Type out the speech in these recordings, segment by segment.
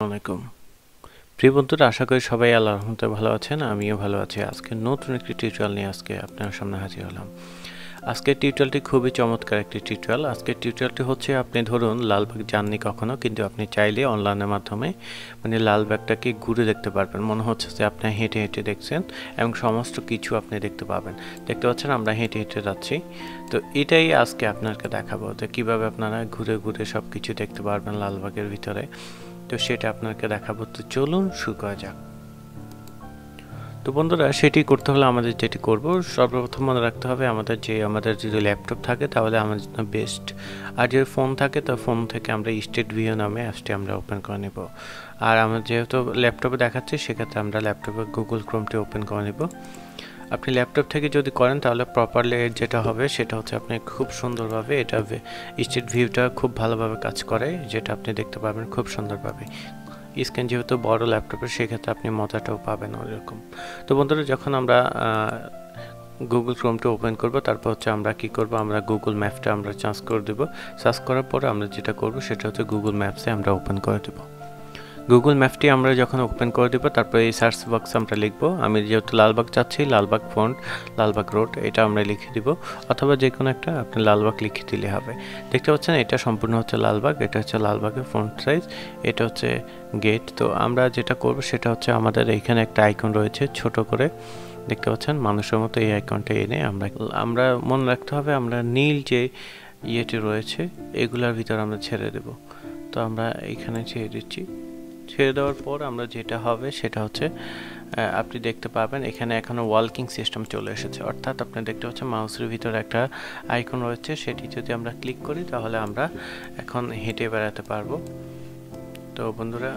আসসালামু প্রিয় বন্ধুরা, আশা করি সবাই আল্লাহর রহমতে ভালো আছেন। আমিও ভালো আছি। আজকে নতুন একটি টিউটোরিয়াল নিয়ে আজকে আপনার সামনে হাজির হলাম। আজকের টিউটোরিয়ালটি খুবই চমৎকার একটি টিউটোরিয়াল। আজকের টিউটোরিয়ালটি হচ্ছে, আপনি ধরুন লালবাগ যাননি কখনো, কিন্তু আপনি চাইলে অনলাইনের মাধ্যমে লালবাগটাকে ঘুরে দেখতে পারবেন। মনে হচ্ছে যে আপনি হেঁটে হেঁটে দেখছেন এবং সমস্ত কিছু আপনি দেখতে পাবেন। দেখতে পাচ্ছেন আমরা হেঁটে হেঁটে যাচ্ছি। তো এটাই আজকে আপনাকে দেখাবো যে কীভাবে আপনারা ঘুরে ঘুরে সব কিছু দেখতে পারবেন লালবাগের ভিতরে। তো সেটা আপনাকে দেখাবো। তো চলুন শুরু করা যাক। তো বন্ধুরা, সেটি করতে হলে আমাদের যেটি করব, সর্বপ্রথম মনে রাখতে হবে আমাদের যদি ল্যাপটপ থাকে তাহলে আমাদের জন্য বেস্ট। আর যদি ফোন থাকে তো ফোন থেকে আমরা স্টেট ভিউ নামে অ্যাপসটি আমরা ওপেন করে নেব। আর আমরা যেহেতু ল্যাপটপে দেখাচ্ছি, সেক্ষেত্রে আমরা ল্যাপটপে গুগল ক্রোমটি ওপেন করে নেব। আপনি ল্যাপটপ থেকে যদি করেন তাহলে প্রপারলি যেটা হবে সেটা হচ্ছে, আপনি খুব সুন্দরভাবে এটা স্টেট ভিউটা খুব ভালোভাবে কাজ করে, যেটা আপনি দেখতে পাবেন খুব সুন্দরভাবে। স্ক্রিন যেহেতু বড় ল্যাপটপের, সেক্ষেত্রে আপনি মজাটাও পাবেন ওইরকম। তো বন্ধুরা, যখন আমরা গুগল ক্রোমটা ওপেন করব, তারপর হচ্ছে আমরা কি করব, আমরা গুগল ম্যাপটা আমরা সার্চ করে দেব। সার্চ করার পরে আমরা যেটা করব সেটা হচ্ছে গুগল ম্যাপসে আমরা ওপেন করে দেব। গুগল ম্যাপটি আমরা যখন ওপেন করে দেব, তারপরে এই সার্চ বক্সে আমরা লিখব, আমি যেহেতু লালবাগ চাচ্ছি, লালবাগ ফন্ট, লালবাগ রোড, এটা আমরা লিখে দিব। অথবা যে কোনো একটা আপনি লালবাগ লিখে দিলে হবে। দেখতে পাচ্ছেন এটা সম্পূর্ণ হচ্ছে লালবাগ। এটা হচ্ছে লালবাগের ফন্ট সাইজ, এটা হচ্ছে গেট। তো আমরা যেটা করব সেটা হচ্ছে, আমাদের এইখানে একটা আইকন রয়েছে ছোট করে, দেখতে পাচ্ছেন মানুষের মতো। এই আইকনটা এনে আমরা মনে রাখতে হবে, আমরা নীল যে ইয়েটি রয়েছে এগুলার ভিতর আমরা ছেড়ে দেব। তো আমরা এইখানে ছেড়ে দিচ্ছি। ছেড়ে দেওয়ার পর আমরা যেটা হবে সেটা হচ্ছে, আপনি দেখতে পাবেন এখানে এখনো ওয়ালকিং সিস্টেম চলে এসেছে। অর্থাৎ আপনি দেখতে পাচ্ছেন মাউসের ভিতরে একটা আইকন রয়েছে, সেটি যদি আমরা ক্লিক করি তাহলে আমরা এখন হেঁটে বেড়াতে পারবো। তো বন্ধুরা,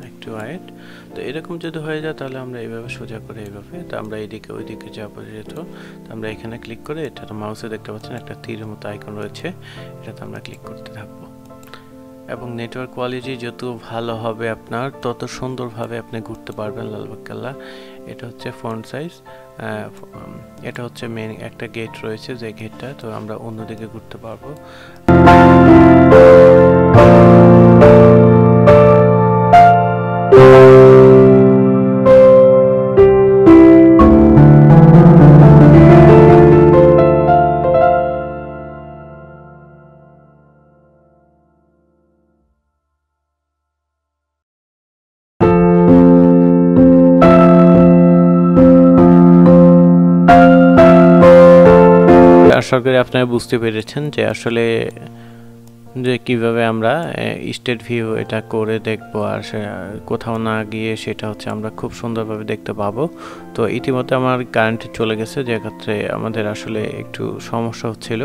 একটু ওয়েট। তো এরকম যদি হয়ে যায় তাহলে আমরা এইভাবে সোজা করে এইভাবে, তো আমরা এইদিকে ওইদিকে যাবো যেহেতু, তো আমরা এখানে ক্লিক করে, এটা তো মাউসে দেখতে পাচ্ছেন একটা তীরের মতো আইকন রয়েছে, এটাতে আমরা ক্লিক করতে থাকবো। এবং নেটওয়ার্ক কোয়ালিটি যত ভালো হবে আপনার, তত সুন্দরভাবে আপনি ঘুরতে পারবেন লালবাগ কেল্লা। এটা হচ্ছে ফন্ট সাইজ। এটা হচ্ছে মেন একটা গেট রয়েছে, যে গেটটা, তো আমরা অন্যদিকে ঘুরতে পারবো। আশা করি আপনারা বুঝতে পেরেছেন যে আসলে যে কিভাবে আমরা স্টেট ভিউ এটা করে দেখব, আর কোথাও না গিয়ে সেটা হচ্ছে আমরা খুব সুন্দরভাবে দেখতে পাবো। তো ইতিমধ্যে আমার কারেন্ট চলে গেছে, যে ক্ষেত্রে আমাদের আসলে একটু সমস্যা হচ্ছিল।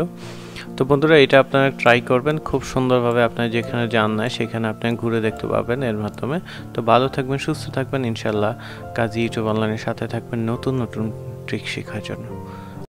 তো বন্ধুরা, এটা আপনারা ট্রাই করবেন, খুব সুন্দরভাবে আপনারা যেখানে যান না সেখানে আপনি ঘুরে দেখতে পাবেন এর মাধ্যমে। তো ভালো থাকবেন, সুস্থ থাকবেন, ইনশাল্লাহ কাজী ইউটিউব অনলাইনের সাথে থাকবেন নতুন নতুন ট্রিক শেখার জন্য।